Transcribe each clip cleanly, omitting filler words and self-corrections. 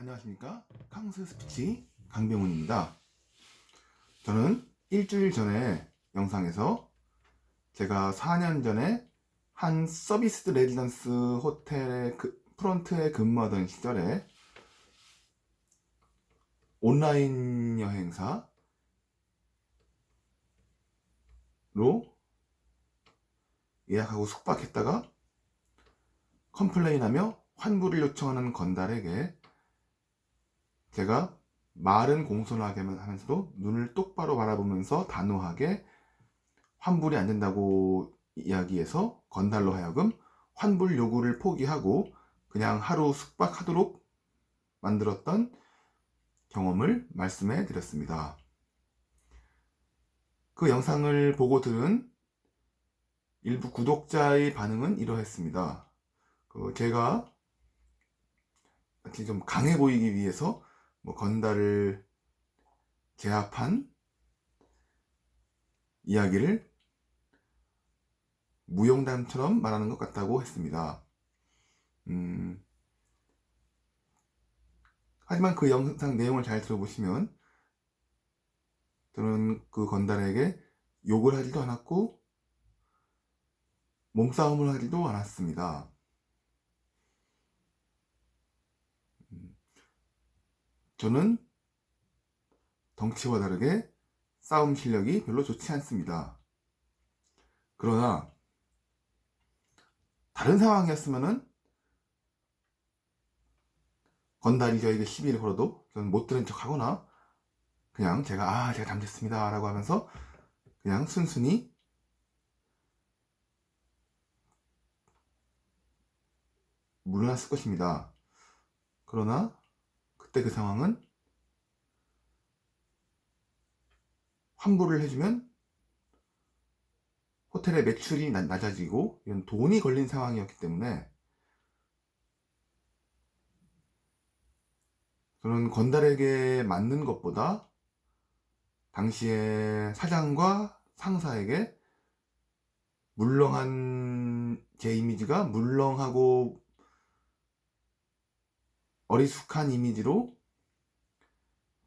안녕하십니까? 캉스 스피치 강병훈입니다. 저는 일주일 전에 영상에서 제가 4년 전에 한 서비스 레지던스 호텔의 프런트에 근무하던 시절에 온라인 여행사로 예약하고 숙박했다가 컴플레인하며 환불을 요청하는 건달에게 제가 말은 공손하게 하면서도 눈을 똑바로 바라보면서 단호하게 환불이 안 된다고 이야기해서 건달로 하여금 환불 요구를 포기하고 그냥 하루 숙박하도록 만들었던 경험을 말씀해 드렸습니다. 그 영상을 보고 들은 일부 구독자의 반응은 이러했습니다. 제가 좀 강해 보이기 위해서 건달을 제압한 이야기를 무용담처럼 말하는 것 같다고 했습니다. 하지만 그 영상 내용을 잘 들어보시면 저는 그 건달에게 욕을 하지도 않았고 몸싸움을 하지도 않았습니다. 저는 덩치와 다르게 싸움 실력이 별로 좋지 않습니다. 그러나 다른 상황이었으면은 건달이 저에게 시비를 걸어도 저는 못 들은 척 하거나 그냥 제가 잘못했습니다 라고 하면서 그냥 순순히 물러났을 것입니다. 그러나 그때 그 상황은 환불을 해주면 호텔의 매출이 낮아지고 이런 돈이 걸린 상황이었기 때문에 저는 건달에게 맞는 것보다 당시에 사장과 상사에게 물렁한 제 이미지가 물렁하고 어리숙한 이미지로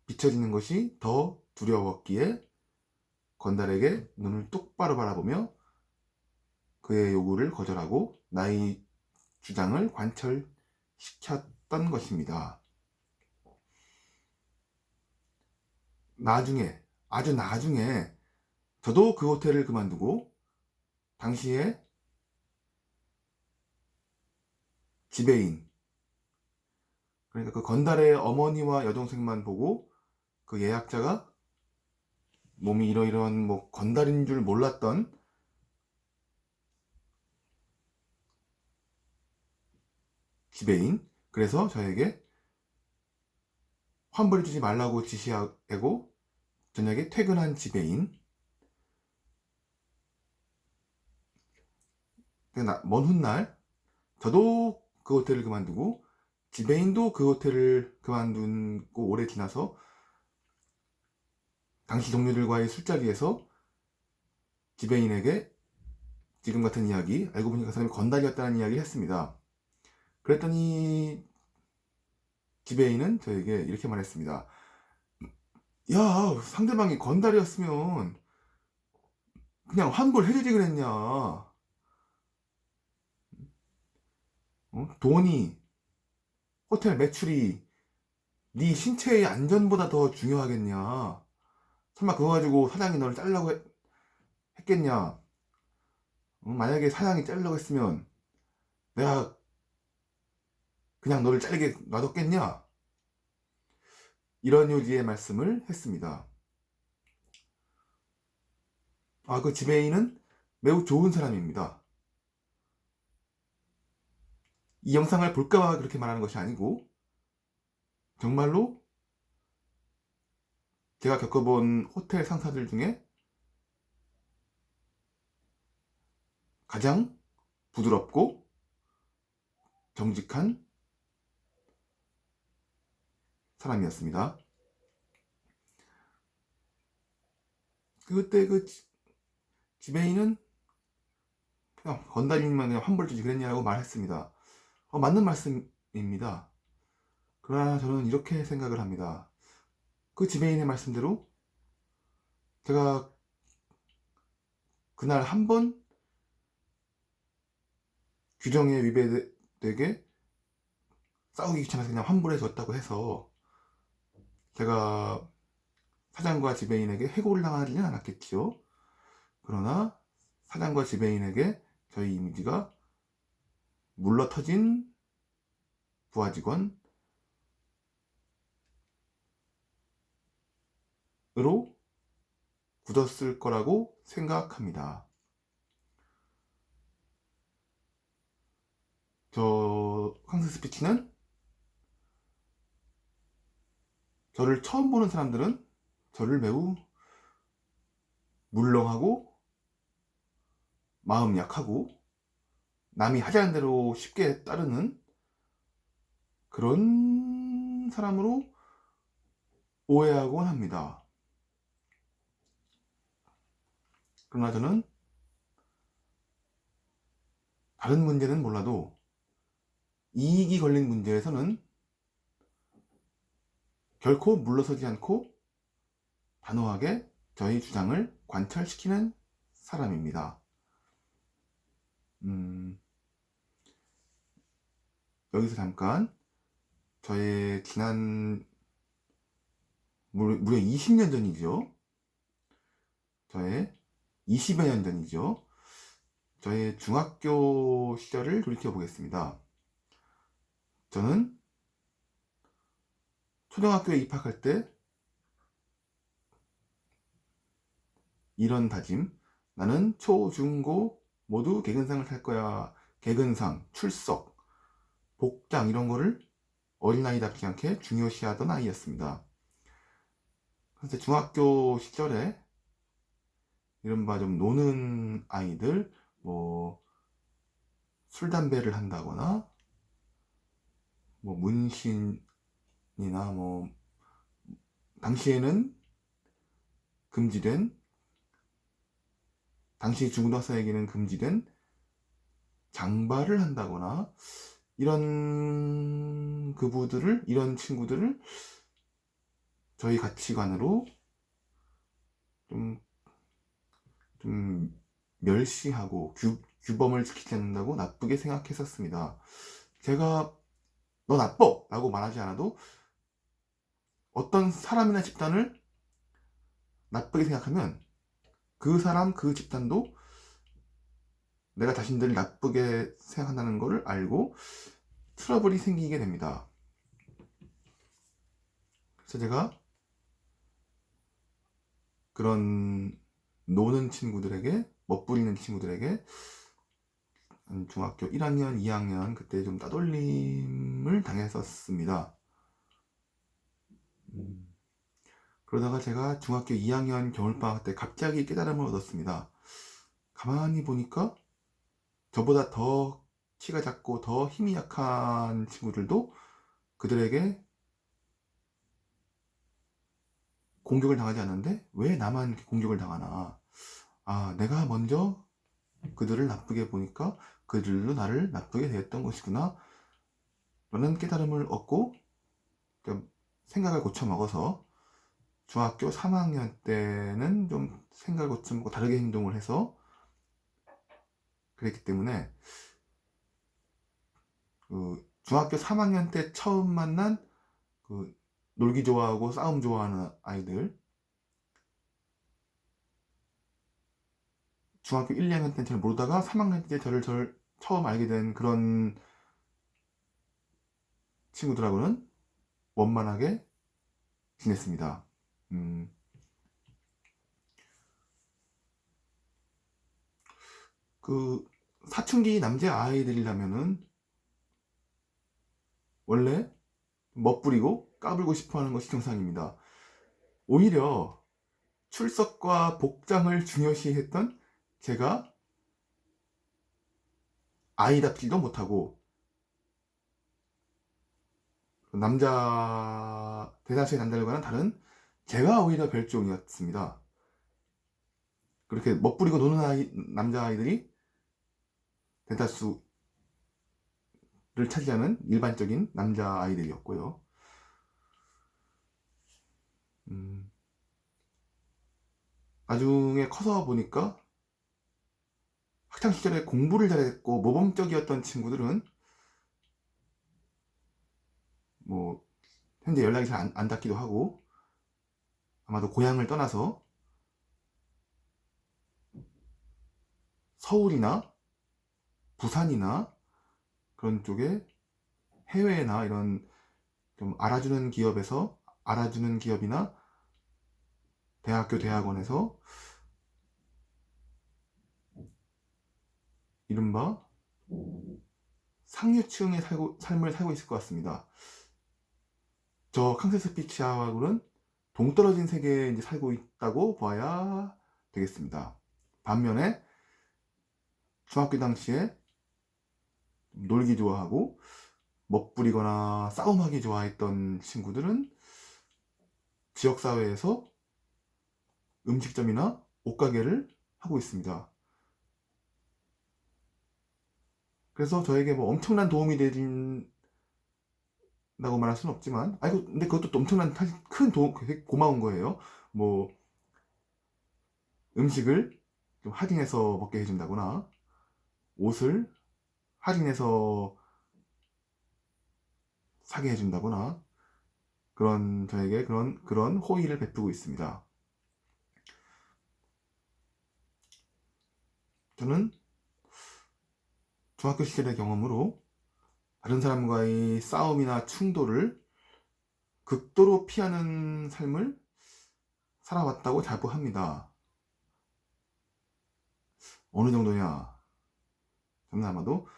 비춰지는 것이 더 두려웠기에 건달에게 눈을 똑바로 바라보며 그의 요구를 거절하고 나의 주장을 관철시켰던 것입니다. 아주 나중에 저도 그 호텔을 그만두고 당시에 지배인, 그러니까 그 건달의 어머니와 여동생만 보고 그 예약자가 몸이 이러이러한 건달인 줄 몰랐던 지배인, 그래서 저에게 환불해주지 말라고 지시하고 저녁에 퇴근한 지배인, 먼 훗날 저도 그 호텔을 그만두고 지배인도 그 호텔을 그만두고 오래 지나서 당시 동료들과의 술자리에서 지배인에게 지금 같은 이야기, 알고 보니까 그 사람이 건달이었다는 이야기를 했습니다. 그랬더니 지배인은 저에게 이렇게 말했습니다. 야, 상대방이 건달이었으면 그냥 환불해주지 그랬냐. 돈이, 호텔 매출이 네 신체의 안전보다 더 중요하겠냐. 설마 그거 가지고 사장이 너를 자르려고 했겠냐. 만약에 사장이 자르려고 했으면 내가 그냥 너를 자르게 놔뒀겠냐. 이런 요지의 말씀을 했습니다. 그 지배인은 매우 좋은 사람입니다. 이 영상을 볼까봐 그렇게 말하는 것이 아니고 정말로 제가 겪어본 호텔 상사들 중에 가장 부드럽고 정직한 사람이었습니다. 그때 그 지배인은 그냥 건달이면 그냥 환불 주지 그랬냐고 말했습니다. 맞는 말씀입니다. 그러나 저는 이렇게 생각을 합니다. 그 지배인의 말씀대로 제가 그날 한 번 규정에 위배되게 싸우기 귀찮아서 그냥 환불해 줬다고 해서 제가 사장과 지배인에게 해고를 당하지는 않았겠지요. 그러나 사장과 지배인에게 저희 이미지가 물러터진 부하 직원으로 굳었을 거라고 생각합니다. 저 황스 스피치는 저를 처음 보는 사람들은 저를 매우 물렁하고 마음 약하고 남이 하자는 대로 쉽게 따르는 그런 사람으로 오해하곤 합니다. 그러나 저는 다른 문제는 몰라도 이익이 걸린 문제에서는 결코 물러서지 않고 단호하게 저희 주장을 관철시키는 사람입니다. 여기서 잠깐 저의 지난 무려 20년 전이죠. 저의 20여 년 전이죠. 저의 중학교 시절을 돌이켜 보겠습니다. 저는 초등학교에 입학할 때 이런 다짐, 나는 초, 중, 고 모두 개근상을 탈 거야. 개근상, 출석, 복장 이런 거를 어린아이답지 않게 중요시하던 아이였습니다. 그래서 중학교 시절에 이른바 좀 노는 아이들, 뭐 술, 담배를 한다거나 뭐 문신이나 뭐 당시에는 금지된, 당시 중고등학생에게는 금지된 장발을 한다거나 이런 이런 친구들을 저희 가치관으로 좀 멸시하고 규범을 지키지 않는다고 나쁘게 생각했었습니다. 제가 너 나빠! 라고 말하지 않아도 어떤 사람이나 집단을 나쁘게 생각하면 그 사람, 그 집단도 내가 자신들을 나쁘게 생각한다는 것을 알고 트러블이 생기게 됩니다. 그래서 제가 그런 노는 친구들에게, 멋부리는 친구들에게 중학교 1학년, 2학년 그때 좀 따돌림을 당했었습니다. 그러다가 제가 중학교 2학년 겨울방학 때 갑자기 깨달음을 얻었습니다. 가만히 보니까 저보다 더 키가 작고 더 힘이 약한 친구들도 그들에게 공격을 당하지 않는데 왜 나만 이렇게 공격을 당하나. 아, 내가 먼저 그들을 나쁘게 보니까 그들도 나를 나쁘게 대했던 것이구나 라는 깨달음을 얻고 생각을 고쳐 먹어서 중학교 3학년 때는 좀 생각을 고쳐 먹고 다르게 행동을 해서 그랬기 때문에 중학교 3학년 때 처음 만난 놀기 좋아하고 싸움 좋아하는 아이들, 중학교 1, 2학년 때는 잘 모르다가 3학년 때 저를 처음 알게 된 그런 친구들하고는 원만하게 지냈습니다. 사춘기 남자 아이들이라면은 원래 멋부리고 까불고 싶어하는 것이 정상입니다. 오히려 출석과 복장을 중요시했던 제가 아이답지도 못하고 대다수의 남자들과는 다른 제가 오히려 별종이었습니다. 그렇게 멋부리고 노는 남자아이들이 대다수를 차지하는 일반적인 남자아이들이었고요. 나중에 커서 보니까 학창시절에 공부를 잘했고 모범적이었던 친구들은 뭐 현재 연락이 잘 안 닿기도 하고 아마도 고향을 떠나서 서울이나 부산이나 그런 쪽에 해외나 이런 좀 알아주는 기업에서 알아주는 기업이나 대학교 대학원에서 이른바 상류층의 삶을 살고 있을 것 같습니다. 저 캉세스 피치아와굴은 동떨어진 세계에 이제 살고 있다고 봐야 되겠습니다. 반면에 중학교 당시에 놀기 좋아하고 멋부리거나 싸움하기 좋아했던 친구들은 지역사회에서 음식점이나 옷가게를 하고 있습니다. 그래서 저에게 뭐 엄청난 도움이 된다고 말할 수는 없지만, 아이고, 근데 그것도 또 엄청난 큰 도움, 되게 고마운 거예요. 뭐, 음식을 좀 할인해서 먹게 해준다거나, 옷을 할인해서 사게 해준다거나, 저에게 그런 호의를 베푸고 있습니다. 저는 중학교 시절의 경험으로 다른 사람과의 싸움이나 충돌을 극도로 피하는 삶을 살아왔다고 자부합니다. 어느 정도냐? 저는 아마도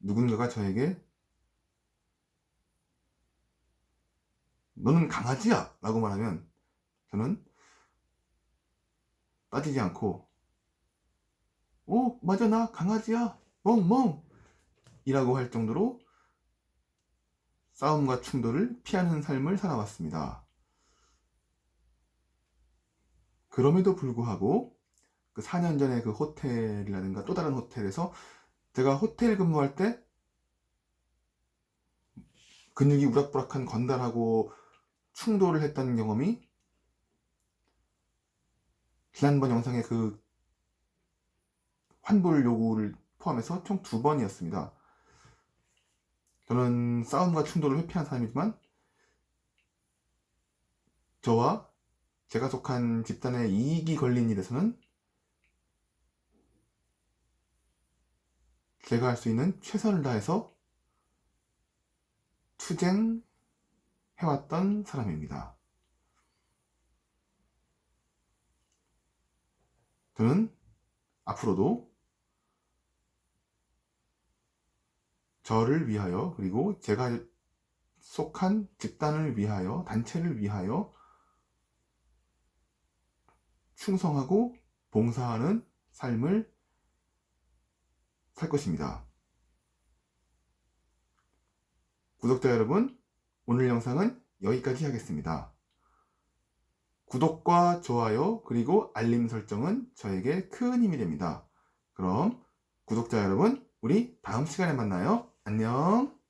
누군가가 저에게 너는 강아지야! 라고 말하면 저는 따지지 않고 맞아, 나 강아지야! 멍멍! 이라고 할 정도로 싸움과 충돌을 피하는 삶을 살아왔습니다. 그럼에도 불구하고 그 4년 전에 그 호텔이라든가 또 다른 호텔에서 제가 호텔 근무할 때 근육이 우락부락한 건달하고 충돌을 했던 경험이 지난번 영상의 그 환불 요구를 포함해서 총 2번이었습니다. 저는 싸움과 충돌을 회피한 사람이지만 저와 제가 속한 집단의 이익이 걸린 일에서는 제가 할 수 있는 최선을 다해서 투쟁해왔던 사람입니다. 저는 앞으로도 저를 위하여 그리고 제가 속한 집단을 위하여 단체를 위하여 충성하고 봉사하는 삶을 살 것입니다. 구독자 여러분, 오늘 영상은 여기까지 하겠습니다. 구독과 좋아요 그리고 알림 설정은 저에게 큰 힘이 됩니다. 그럼 구독자 여러분, 우리 다음 시간에 만나요. 안녕.